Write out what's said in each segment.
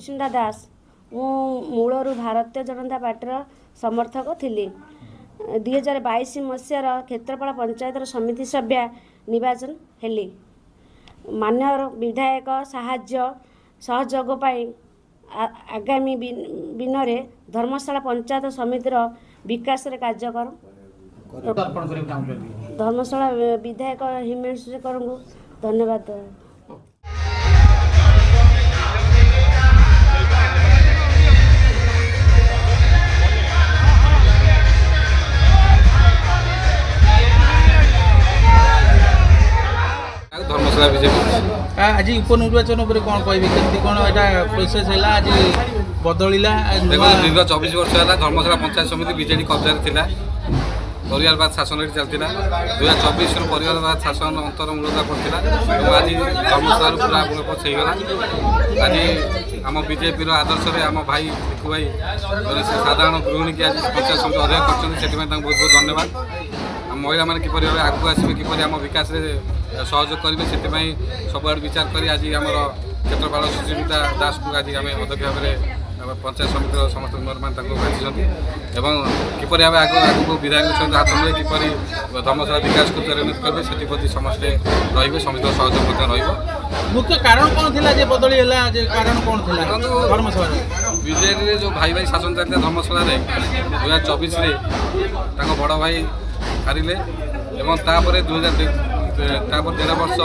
सुचिस्मिता दास मु मूलरू भारतीय जनता पार्टी समर्थक थी 2022 मसीहार क्षेत्रपाल पंचायत समिति सभ्या निर्वाचन हेली मान्य विधायक साहाय्य सहयोग आगामी दिन में धर्मशाला पंचायत समितिर विकास कार्य धर्मशाला विधायक हिमेश शेखर को धन्यवाद। धर्मशाला बीजेपी आज उपनिर्वाचन कौन कह कौन यहाँ प्रोसेस है आज बदलला देखो दीर्घ 24 वर्ष है धर्मशाला पंचायत समिति बीजेडी कब्जा था परिवारवाद शासन चलता 2024 परिवारवाद शासन अंतरमूलता पड़ता आज धर्मशाला पूरा पक्ष होगा आज आम बीजेपी आदर्श आम भाई लिखु भाई साधारण गृहिणी की आज पंचायत समिति अध्यक्ष कर बहुत बहुत धन्यवाद। महिला मैंने किपर आगू आसवे किपर आम विकास सहयोग करेंगे से सब आड़ विचार कर आज आम क्षेत्रपाल सुचिस्मिता दास को आज आम अध्यक्ष भाव में पंचायत समिति समस्त मेम्बर मैंने बाछी किपर भाव आगू विधायक सहित हाथ मिले किपर धर्मशाला विकास को त्वरान्वित करेंगे से समस्ते रे समस्त सहयोग मुख्य कारण कौन थी बदली है कारण कौन थी धर्मशाला बीजेडी जो भाई भाई शासन चलता धर्मशाला 2024 बड़ भाई हारिले तापर 1.5 वर्ष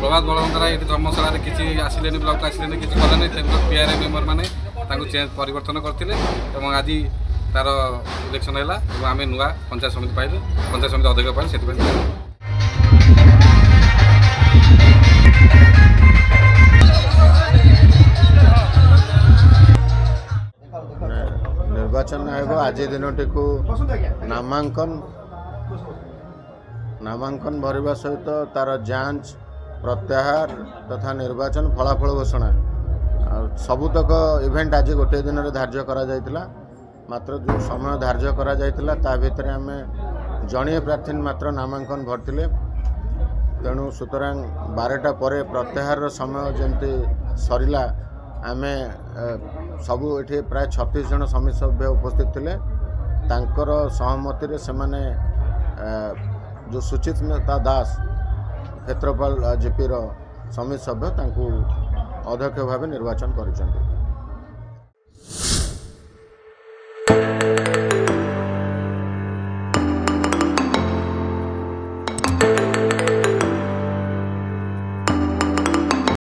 प्रभात बलवंतरा ये धर्मशाला किसी आसिले ब्लॉक आसिले किसी कले पीआरए मेम्बर मैंने चेंज परिवर्तन करते आज तार इलेक्शन है आम नुआ पंचायत समिति पाइलु पंचायत समिति अध्यक्ष पाइलु से निर्वाचन आयोग आज दिनटी को नामांकन भरवा सहित तार जांच प्रत्याहार तथा निर्वाचन फलाफल घोषणा सबुतक इवेंट आज गोटे दिन में धार्य करा जायतिला मात्र जो समय धार्य करा जायतिला ता भितर आम जड़े प्रार्थी मात्र नामांकन भरते तेणु सुतरां 12टा पर प्रत्याहार समय जमती सरला आम सबू ये प्राय 36 जन समिति सभ्य उपस्थित थे तांकर सहमति से माने जो सुचिस्मिता दास क्षेत्रपाल जेपी समिति सभ्य अध्यक्ष भाव निर्वाचन कर।